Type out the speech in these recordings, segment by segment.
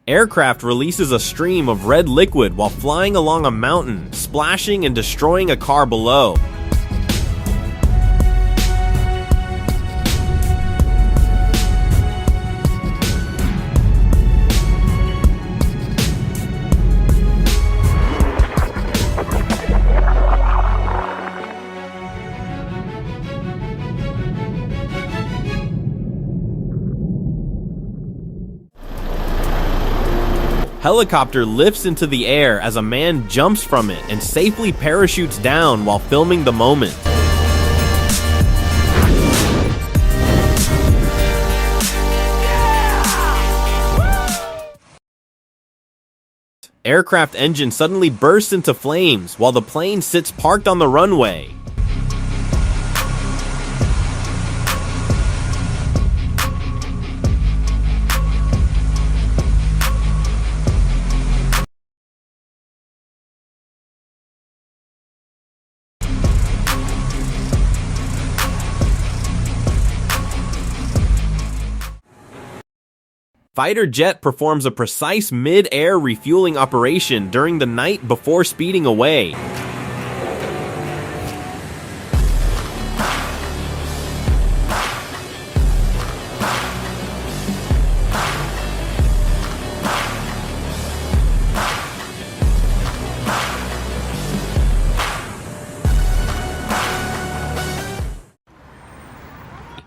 Aircraft releases a stream of red liquid while flying along a mountain, splashing and destroying a car below. Helicopter lifts into the air as a man jumps from it and safely parachutes down while filming the moment. Aircraft engine suddenly bursts into flames while the plane sits parked on the runway. Fighter jet performs a precise mid-air refueling operation during the night before speeding away.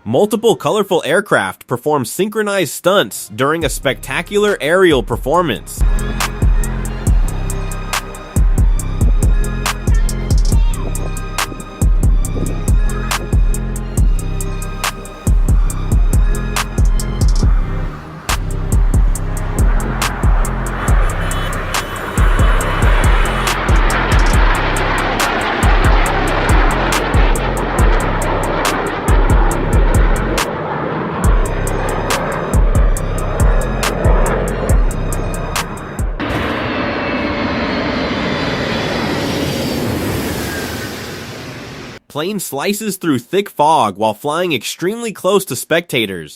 Multiple colorful aircraft perform synchronized stunts during a spectacular aerial performance. Plane slices through thick fog while flying extremely close to spectators.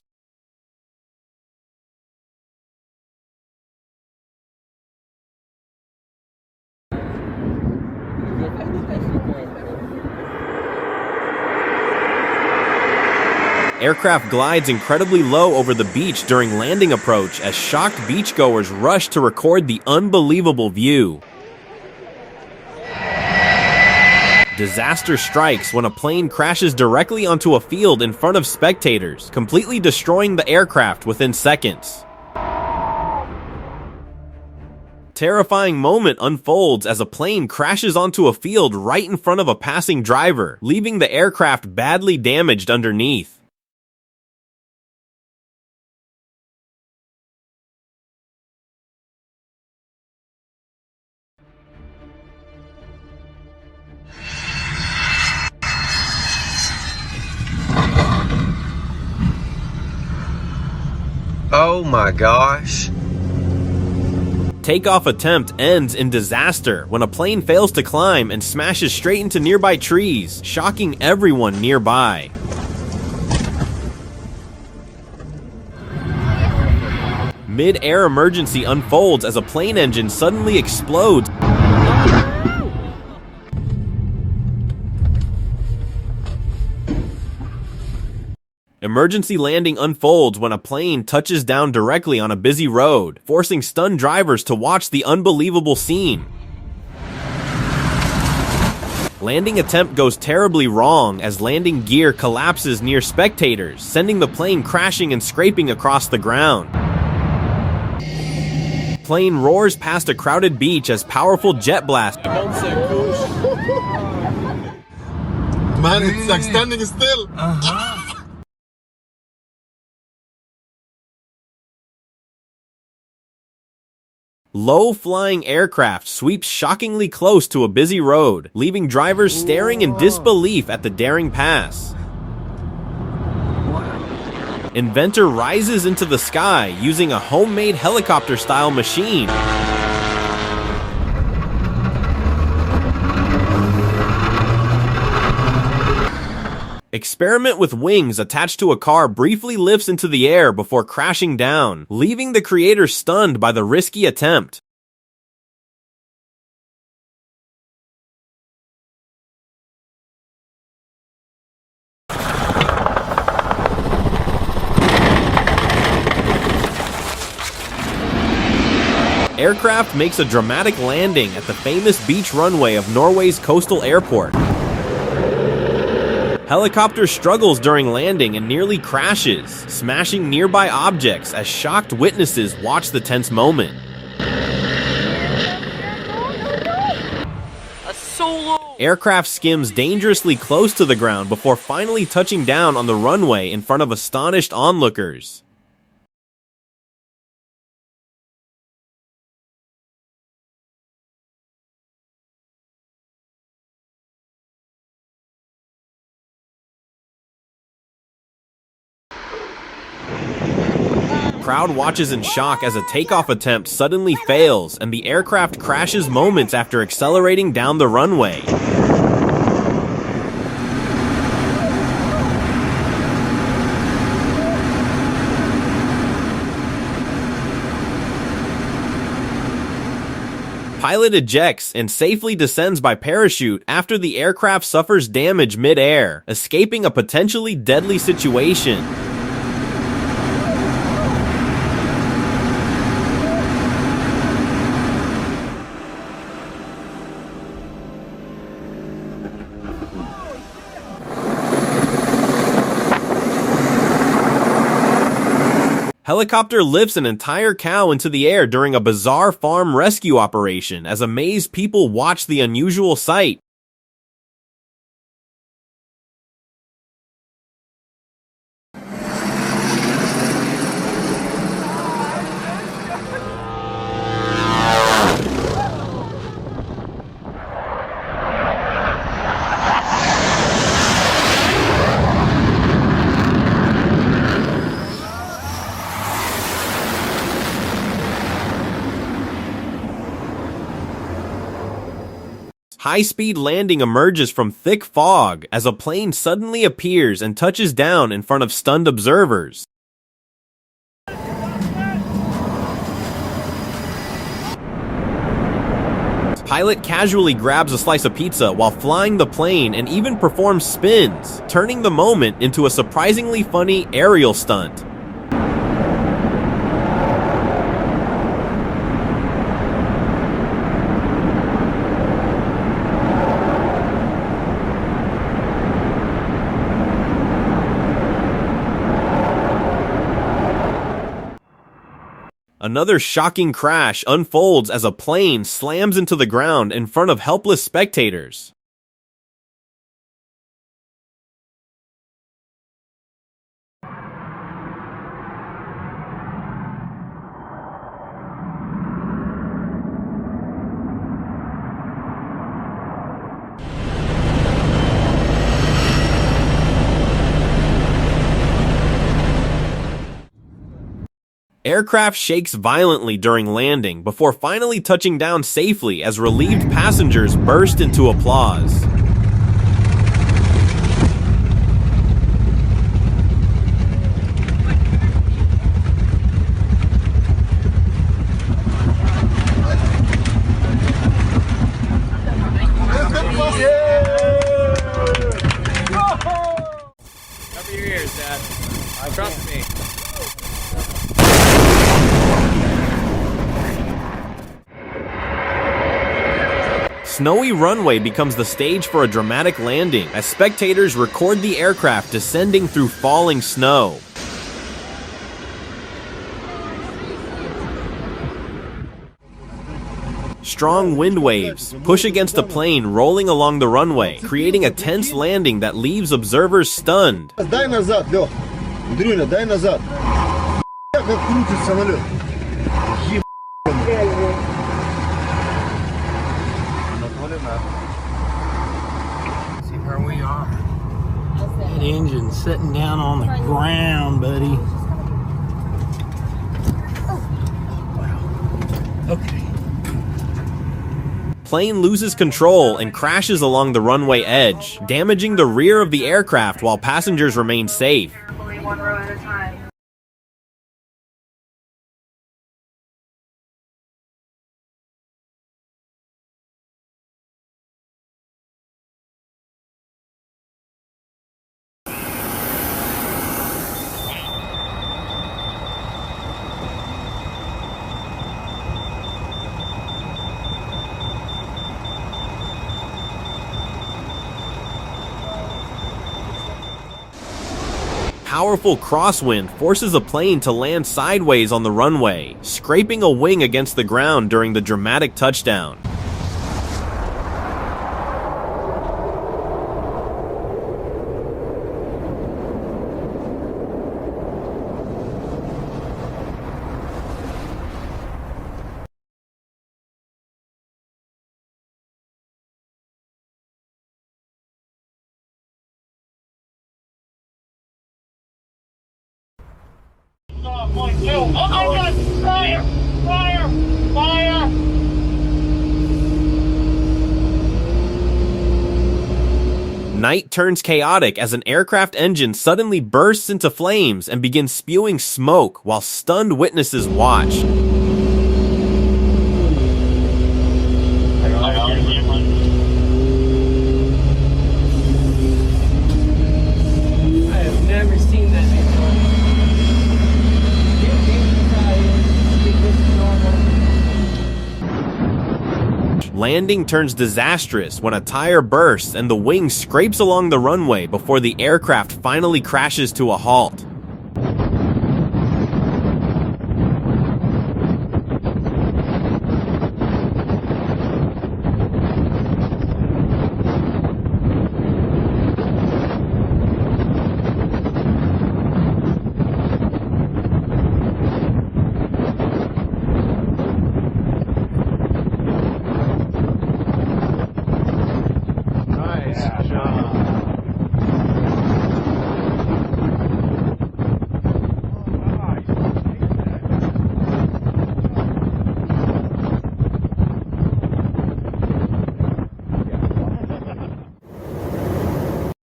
Aircraft glides incredibly low over the beach during landing approach as shocked beachgoers rush to record the unbelievable view. Disaster strikes when a plane crashes directly onto a field in front of spectators, completely destroying the aircraft within seconds. Terrifying moment unfolds as a plane crashes onto a field right in front of a passing driver, leaving the aircraft badly damaged underneath. Oh my gosh. Takeoff attempt ends in disaster when a plane fails to climb and smashes straight into nearby trees, shocking everyone nearby. Mid-air emergency unfolds as a plane engine suddenly explodes. Emergency landing unfolds when a plane touches down directly on a busy road, forcing stunned drivers to watch the unbelievable scene. Landing attempt goes terribly wrong as landing gear collapses near spectators, sending the plane crashing and scraping across the ground. Plane roars past a crowded beach as powerful jet blast. Man, it's like standing still. Low-flying aircraft sweeps shockingly close to a busy road, leaving drivers staring in disbelief at the daring pass. Inventor rises into the sky using a homemade helicopter-style machine. Experiment with wings attached to a car briefly lifts into the air before crashing down, leaving the creator stunned by the risky attempt. Aircraft makes a dramatic landing at the famous beach runway of Norway's coastal airport. Helicopter struggles during landing and nearly crashes, smashing nearby objects as shocked witnesses watch the tense moment. Aircraft skims dangerously close to the ground before finally touching down on the runway in front of astonished onlookers. Crowd watches in shock as a takeoff attempt suddenly fails and the aircraft crashes moments after accelerating down the runway. Pilot ejects and safely descends by parachute after the aircraft suffers damage mid-air, escaping a potentially deadly situation. Helicopter lifts an entire cow into the air during a bizarre farm rescue operation as amazed people watch the unusual sight. High-speed landing emerges from thick fog as a plane suddenly appears and touches down in front of stunned observers. Pilot casually grabs a slice of pizza while flying the plane and even performs spins, turning the moment into a surprisingly funny aerial stunt. Another shocking crash unfolds as a plane slams into the ground in front of helpless spectators. Aircraft shakes violently during landing before finally touching down safely as relieved passengers burst into applause. Cover your ears, Dad. Trust me. Snowy runway becomes the stage for a dramatic landing as spectators record the aircraft descending through falling snow. Strong wind waves push against the plane rolling along the runway, creating a tense landing that leaves observers stunned. Дай назад, Лёх. Дрюня, дай назад. Как крутит самолет. See where we are. That engine's sitting down on the ground, buddy. Wow. Okay. plane loses control and crashes along the runway edge, damaging the rear of the aircraft while passengers remain safe. Carefully, one row at a time. Powerful crosswind forces a plane to land sideways on the runway, scraping a wing against the ground during the dramatic touchdown. Point two. Oh my God! Fire! Fire! Fire! Night turns chaotic as an aircraft engine suddenly bursts into flames and begins spewing smoke while stunned witnesses watch. I have never seen that before. Landing turns disastrous when a tire bursts and the wing scrapes along the runway before the aircraft finally crashes to a halt.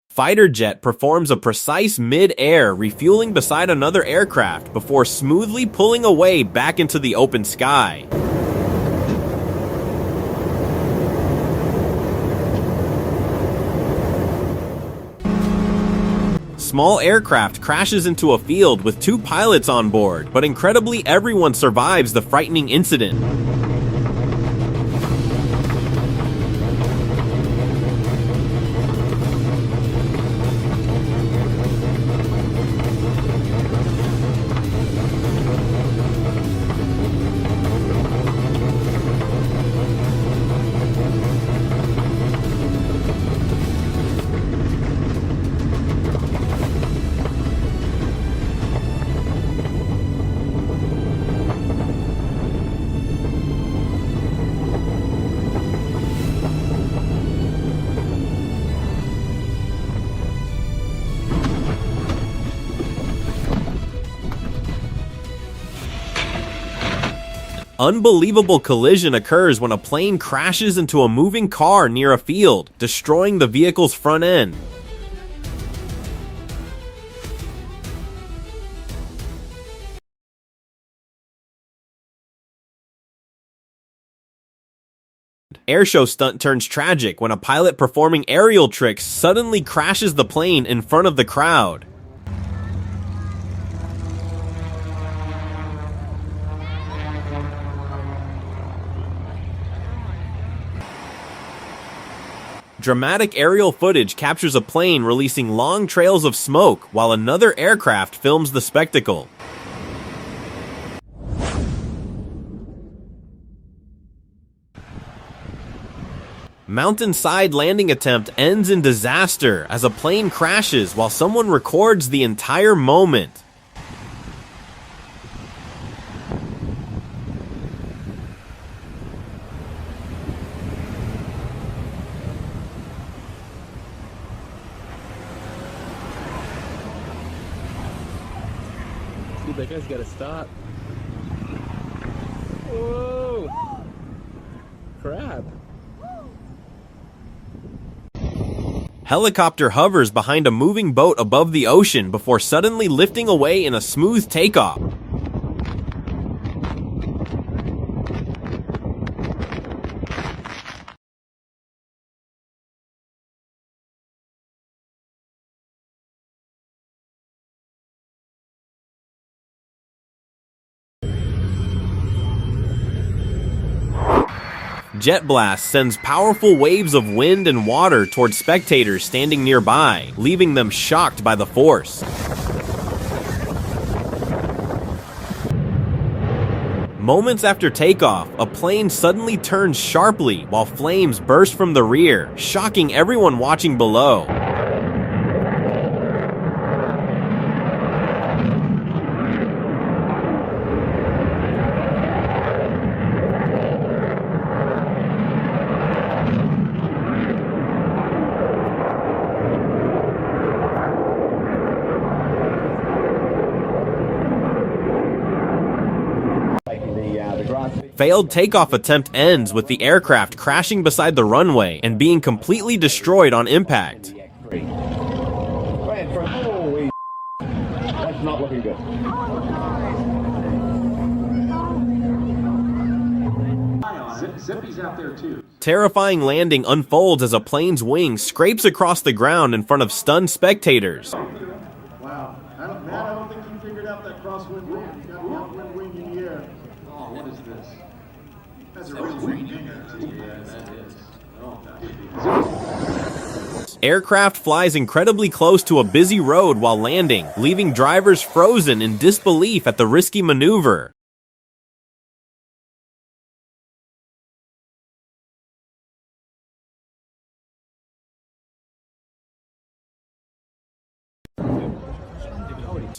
Fighter jet performs a precise mid-air refueling beside another aircraft before smoothly pulling away back into the open sky. Small aircraft crashes into a field with 2 pilots on board, but incredibly everyone survives the frightening incident. Unbelievable collision occurs when a plane crashes into a moving car near a field, destroying the vehicle's front end. Airshow stunt turns tragic when a pilot performing aerial tricks suddenly crashes the plane in front of the crowd. Dramatic aerial footage captures a plane releasing long trails of smoke while another aircraft films the spectacle. Mountainside landing attempt ends in disaster as a plane crashes while someone records the entire moment. Dude, that guy's gotta stop. Whoa! Crap. Helicopter hovers behind a moving boat above the ocean before suddenly lifting away in a smooth takeoff. Jet blast sends powerful waves of wind and water towards spectators standing nearby, leaving them shocked by the force. Moments after takeoff, a plane suddenly turns sharply while flames burst from the rear, shocking everyone watching below. Failed takeoff attempt ends with the aircraft crashing beside the runway and being completely destroyed on impact. Holy that's not looking good. Zippy's out there too. Terrifying landing unfolds as a plane's wing scrapes across the ground in front of stunned spectators. Wow. I don't think you figured out that crosswind wing. You got the upwind wing in the air. Oh, what is this? That's a real wing. Yeah, that is. Aircraft flies incredibly close to a busy road while landing, leaving drivers frozen in disbelief at the risky maneuver.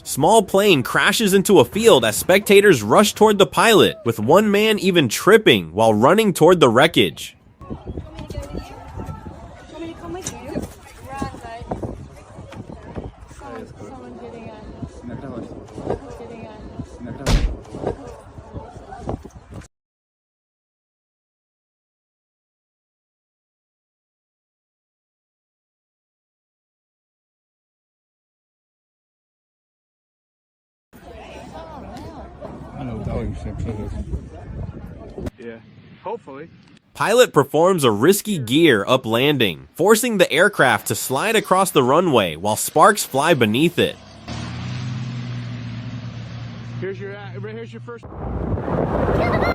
Small plane crashes into a field as spectators rush toward the pilot, with one man even tripping while running toward the wreckage. Yeah, hopefully. Pilot performs a risky gear up landing, forcing the aircraft to slide across the runway while sparks fly beneath it. Here's your first.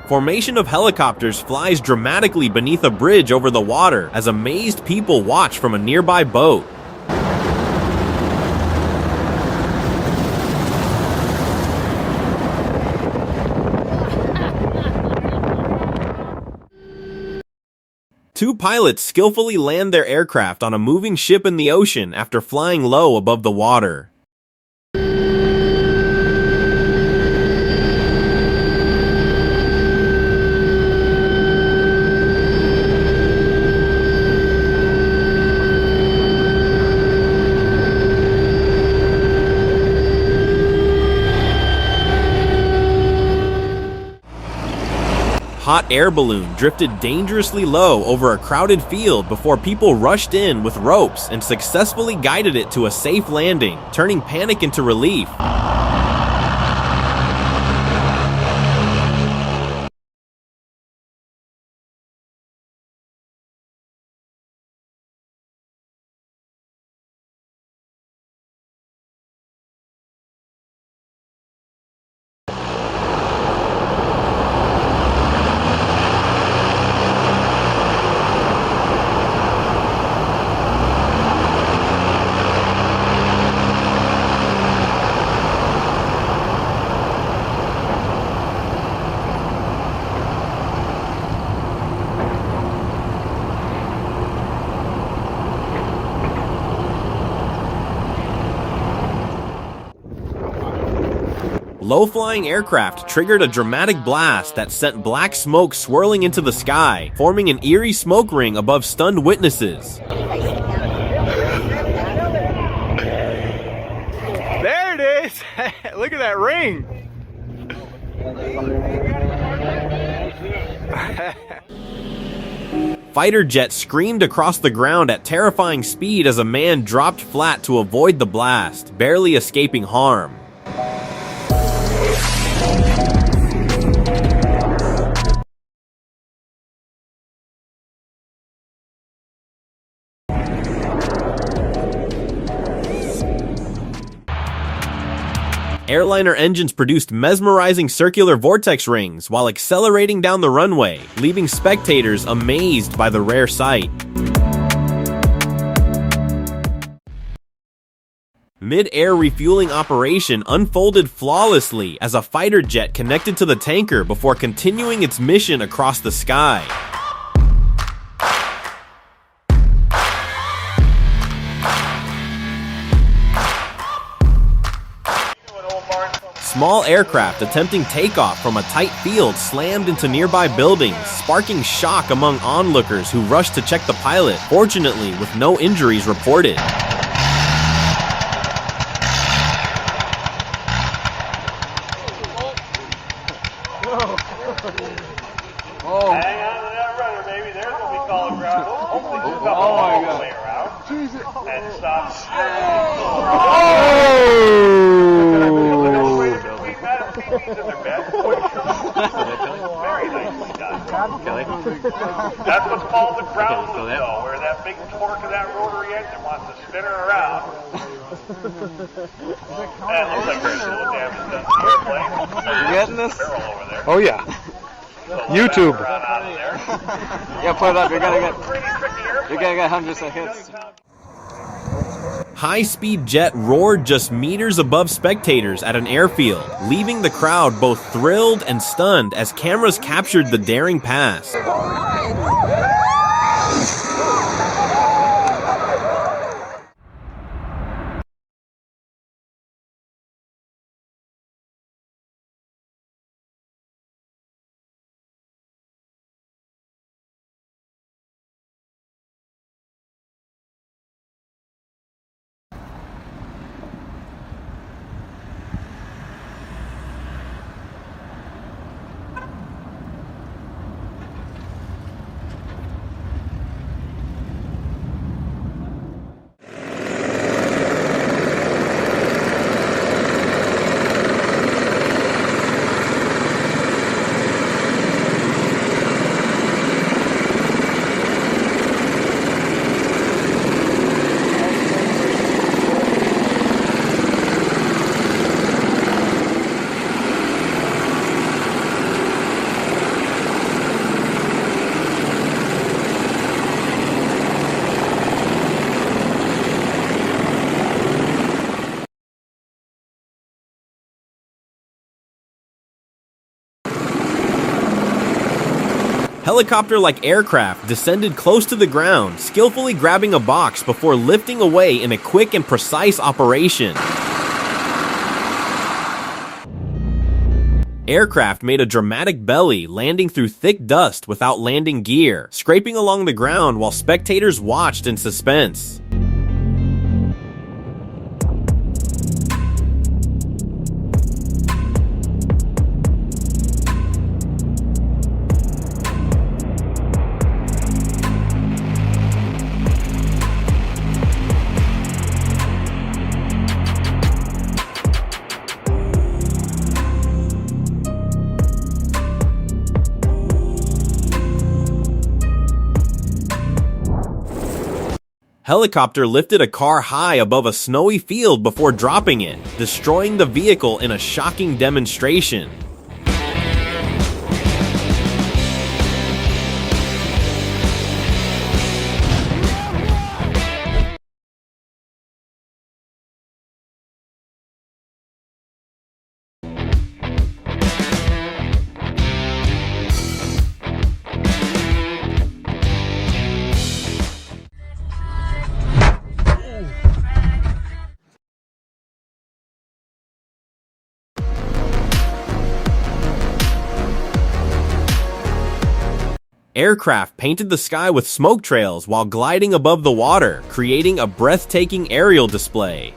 Formation of helicopters flies dramatically beneath a bridge over the water as amazed people watch from a nearby boat. Two pilots skillfully land their aircraft on a moving ship in the ocean after flying low above the water. Hot air balloon drifted dangerously low over a crowded field before people rushed in with ropes and successfully guided it to a safe landing, turning panic into relief. Low-flying aircraft triggered a dramatic blast that sent black smoke swirling into the sky, forming an eerie smoke ring above stunned witnesses. There it is! Look at that ring! fighter jet screamed across the ground at terrifying speed as a man dropped flat to avoid the blast, barely escaping harm. Airliner engines produced mesmerizing circular vortex rings while accelerating down the runway, leaving spectators amazed by the rare sight. Mid-air refueling operation unfolded flawlessly as a fighter jet connected to the tanker before continuing its mission across the sky. Small aircraft attempting takeoff from a tight field slammed into nearby buildings, sparking shock among onlookers who rushed to check the pilot, fortunately with no injuries reported. Hang on to that rudder, baby. There's what we call a ground. Hopefully just come all the way around. And stop. Very nicely done. That's what's called the ground loop, though, where that big torque of that rotary engine wants to spin her around. That looks like there's a little damage done to the airplane. You getting this? Barrel over there. Oh yeah. YouTube. Yeah, put it up. You're gonna get hundreds of hits. High-speed jet roared just meters above spectators at an airfield, leaving the crowd both thrilled and stunned as cameras captured the daring pass. Helicopter-like aircraft descended close to the ground, skillfully grabbing a box before lifting away in a quick and precise operation. Aircraft made a dramatic belly, landing through thick dust without landing gear, scraping along the ground while spectators watched in suspense. Helicopter lifted a car high above a snowy field before dropping it, destroying the vehicle in a shocking demonstration. Aircraft painted the sky with smoke trails while gliding above the water, creating a breathtaking aerial display.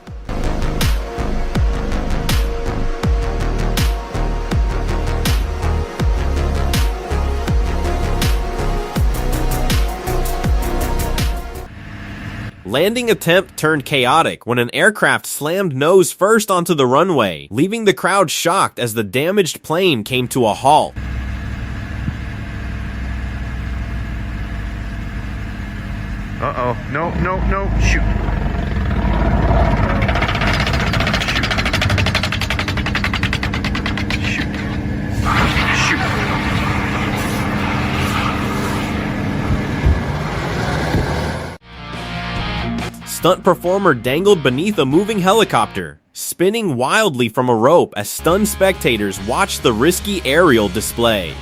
landing attempt turned chaotic when an aircraft slammed nose first onto the runway, leaving the crowd shocked as the damaged plane came to a halt. Uh-oh. No, no, no. Shoot. Stunt performer dangled beneath a moving helicopter, spinning wildly from a rope as stunned spectators watched the risky aerial display.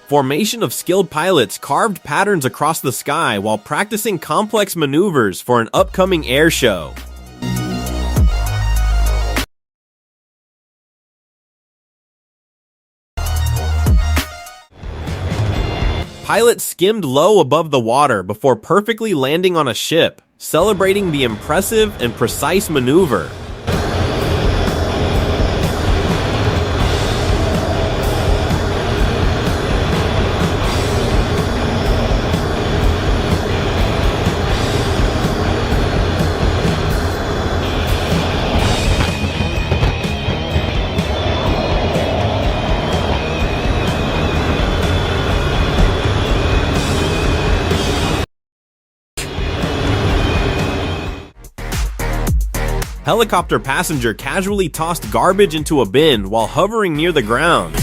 Formation of skilled pilots carved patterns across the sky while practicing complex maneuvers for an upcoming air show. Pilots skimmed low above the water before perfectly landing on a ship, celebrating the impressive and precise maneuver. Helicopter passenger casually tossed garbage into a bin while hovering near the ground.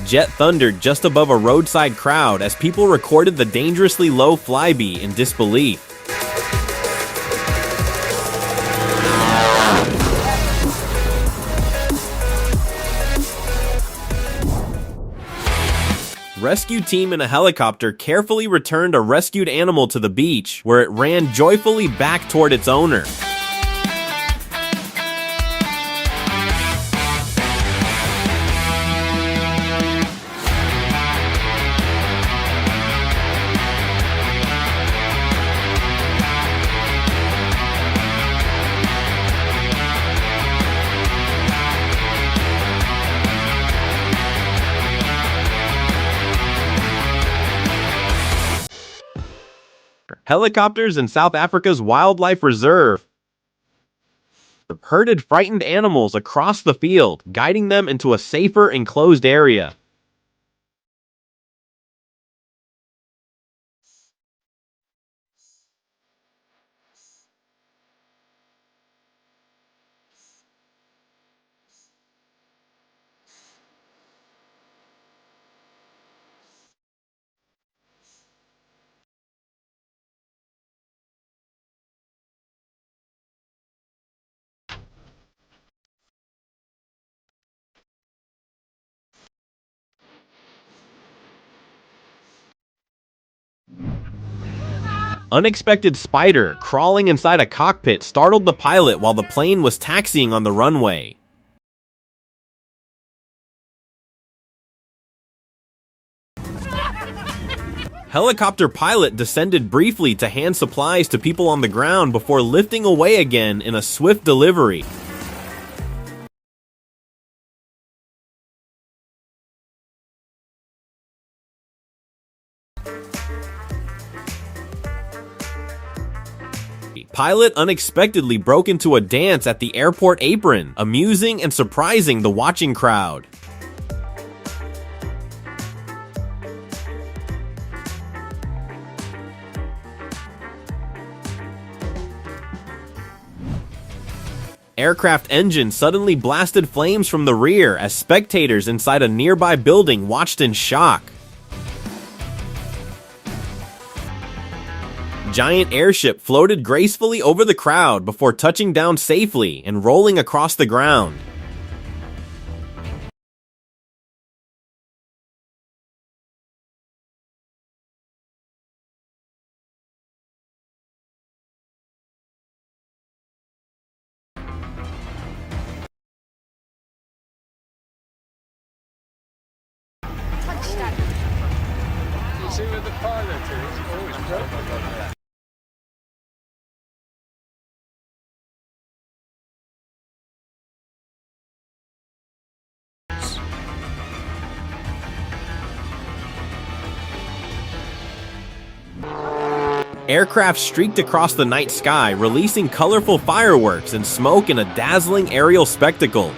Jet thundered just above a roadside crowd as people recorded the dangerously low flyby in disbelief. Rescue team in a helicopter carefully returned a rescued animal to the beach, where it ran joyfully back toward its owner. Helicopters in South Africa's wildlife reserve herded frightened animals across the field, guiding them into a safer enclosed area. Unexpected spider crawling inside a cockpit startled the pilot while the plane was taxiing on the runway. Helicopter pilot descended briefly to hand supplies to people on the ground before lifting away again in a swift delivery. Pilot unexpectedly broke into a dance at the airport apron, amusing and surprising the watching crowd. Aircraft engine suddenly blasted flames from the rear as spectators inside a nearby building watched in shock. Giant airship floated gracefully over the crowd before touching down safely and rolling across the ground. see with the pilot is always perfect like that. Aircraft streaked across the night sky, releasing colorful fireworks and smoke in a dazzling aerial spectacle.